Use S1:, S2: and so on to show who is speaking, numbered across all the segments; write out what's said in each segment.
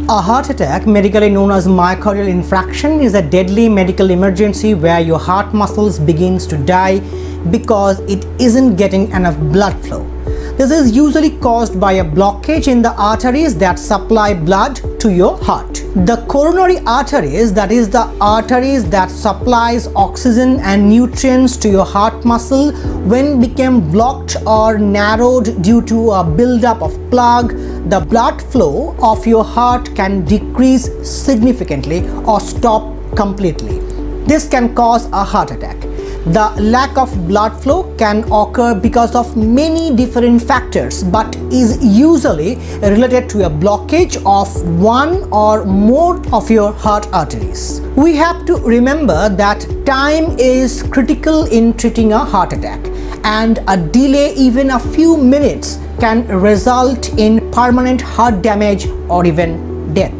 S1: A heart attack, medically known as myocardial infarction, is a deadly medical emergency where your heart muscles begins to die because it isn't getting enough blood flow. This is usually caused by a blockage in the arteries that supply blood to your heart. The coronary arteries, that is the arteries that supplies oxygen and nutrients to your heart muscle, when become blocked or narrowed due to a buildup of plaque, the blood flow of your heart can decrease significantly or stop completely. This can cause a heart attack. The lack of blood flow can occur because of many different factors, but is usually related to a blockage of one or more of your heart arteries. We have to remember that time is critical in treating a heart attack, and a delay, even a few minutes, can result in permanent heart damage or even death.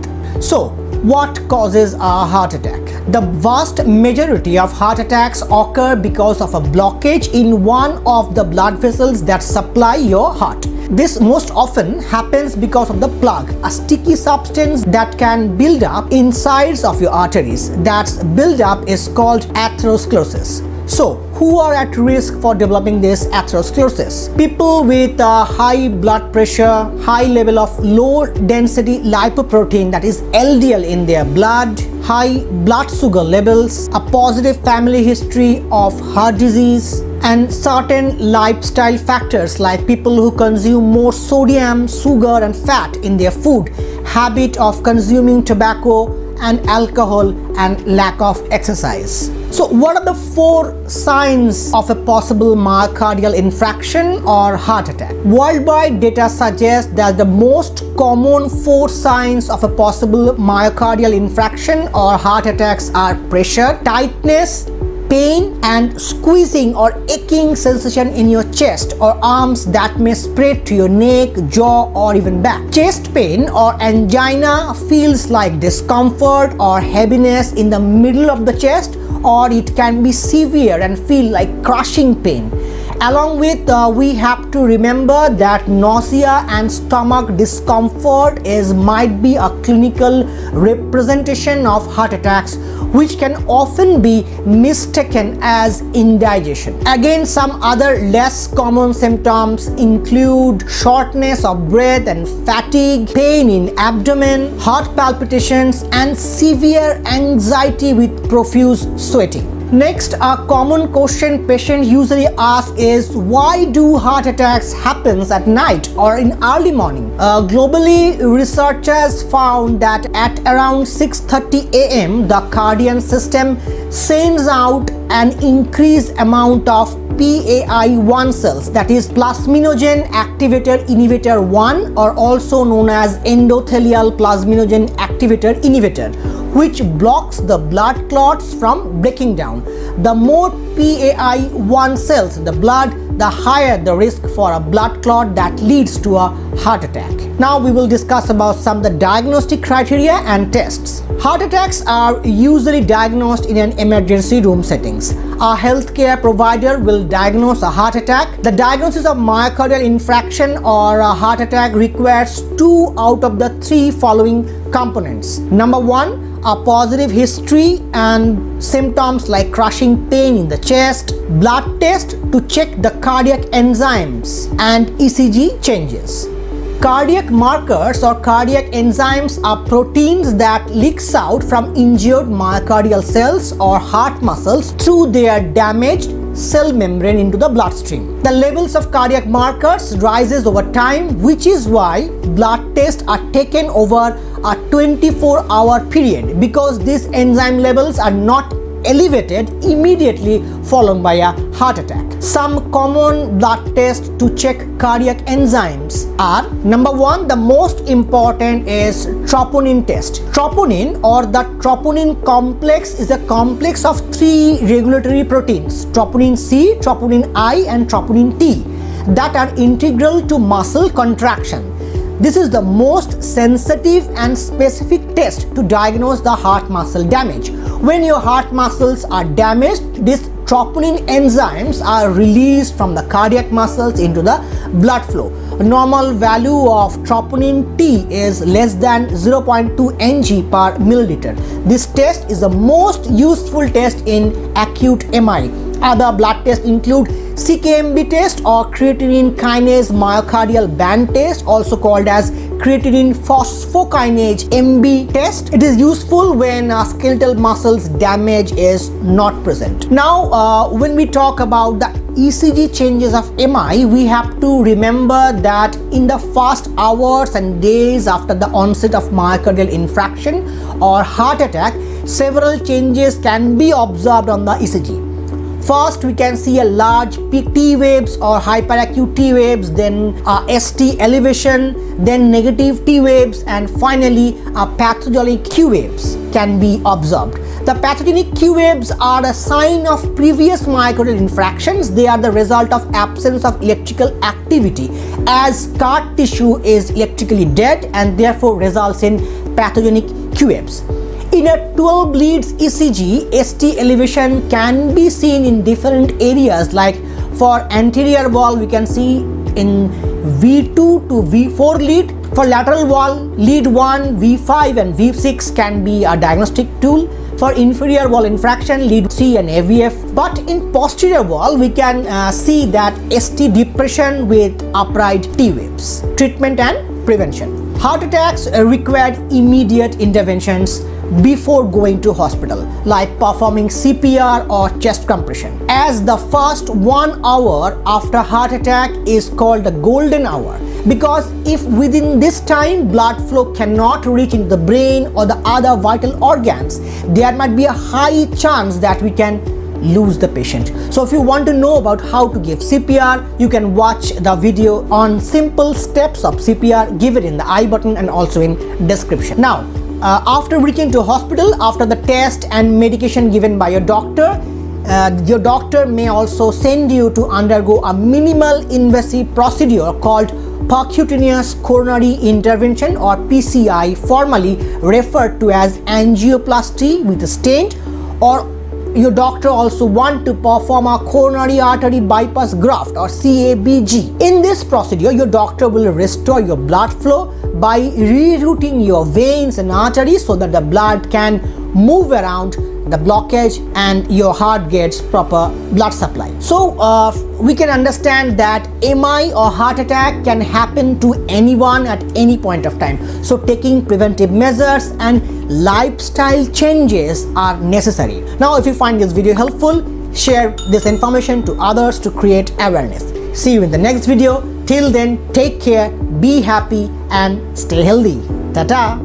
S1: So, what causes a heart attack? The vast majority of heart attacks occur because of a blockage in one of the blood vessels that supply your heart. This most often happens because of the plaque, a sticky substance that can build up insides of your arteries. That buildup is called atherosclerosis. So, who are at risk for developing this atherosclerosis? People with high blood pressure, high level of low density lipoprotein, that is LDL, in their blood, high blood sugar levels, a positive family history of heart disease, and certain lifestyle factors like people who consume more sodium, sugar and fat in their food, habit of consuming tobacco and alcohol, and lack of exercise. So what are the 4 signs of a possible myocardial infarction or heart attack? Worldwide data suggests that the most common 4 signs of a possible myocardial infarction or heart attacks are pressure, tightness, pain and squeezing or aching sensation in your chest or arms that may spread to your neck, jaw or even back. Chest pain or angina feels like discomfort or heaviness in the middle of the chest, or it can be severe and feel like crushing pain. Along with, we have to remember that nausea and stomach discomfort might be a clinical representation of heart attacks, which can often be mistaken as indigestion. Again, some other less common symptoms include shortness of breath and fatigue, pain in abdomen, heart palpitations, and severe anxiety with profuse sweating. Next, a common question patients usually ask is, why do heart attacks happen at night or in early morning? Globally, researchers found that at around 6:30 a.m. the cardiac system sends out an increased amount of PAI-1 cells, that is plasminogen activator inhibitor 1, or also known as endothelial plasminogen activator inhibitor, which blocks the blood clots from breaking down. The more PAI-1 cells in the blood, the higher the risk for a blood clot that leads to a heart attack. Now we will discuss about some of the diagnostic criteria and tests. Heart attacks are usually diagnosed in an emergency room settings. A healthcare provider will diagnose a heart attack. The diagnosis of myocardial infarction or a heart attack requires 2 out of the 3 following components. Number 1, a positive history and symptoms like crushing pain in the chest, blood test to check the cardiac enzymes, and ECG changes. Cardiac markers or cardiac enzymes are proteins that leaks out from injured myocardial cells or heart muscles through their damaged cell membrane into the bloodstream. The levels of cardiac markers rises over time, which is why blood tests are taken over a 24-hour period, because these enzyme levels are not elevated immediately followed by a heart attack. Some common blood tests to check cardiac enzymes are: number 1, the most important is troponin test. Troponin or the troponin complex is a complex of 3 regulatory proteins, troponin C, troponin I and troponin T, that are integral to muscle contraction. This is the most sensitive and specific test to diagnose the heart muscle damage. When your heart muscles are damaged, these troponin enzymes are released from the cardiac muscles into the blood flow. A normal value of troponin T is less than 0.2 ng per milliliter. This test is the most useful test in acute MI. Other blood tests include CKMB test or creatinine kinase myocardial band test, also called as creatinine phosphokinase MB test. It is useful when skeletal muscles damage is not present. Now, when we talk about the ECG changes of MI, we have to remember that in the first hours and days after the onset of myocardial infarction or heart attack, several changes can be observed on the ECG. First, we can see a large peak T waves or hyperacute T waves, then ST elevation, then negative T waves, and finally pathogenic Q waves can be observed. The pathogenic Q waves are a sign of previous myocardial infarctions. They are the result of absence of electrical activity, as scar tissue is electrically dead and therefore results in pathogenic Q waves. In a 12 leads ECG, ST elevation can be seen in different areas, like for anterior wall we can see in V2 to V4 lead. For lateral wall, lead 1, V5 and V6 can be a diagnostic tool. For inferior wall infraction, lead 3 and AVF. But in posterior wall, we can see that ST depression with upright T waves. Treatment and prevention. Heart attacks require immediate interventions before going to hospital, like performing CPR or chest compression, as the first 1 hour after heart attack is called the golden hour, because if within this time blood flow cannot reach into the brain or the other vital organs, there might be a high chance that we can lose the patient. So if you want to know about how to give CPR, you can watch the video on simple steps of CPR. Give it in the I button and also in description. Now, after reaching to hospital, after the test and medication given by your doctor may also send you to undergo a minimal invasive procedure called percutaneous coronary intervention or PCI, formerly referred to as angioplasty with a stent, or your doctor also want to perform a coronary artery bypass graft or CABG. In this procedure, your doctor will restore your blood flow by rerouting your veins and arteries so that the blood can move around the blockage and your heart gets proper blood supply. So we can understand that MI or heart attack can happen to anyone at any point of time. So taking preventive measures and lifestyle changes are necessary. Now, if you find this video helpful, share this information to others to create awareness. See you in the next video. Till then, take care, be happy and stay healthy. Ta-ta!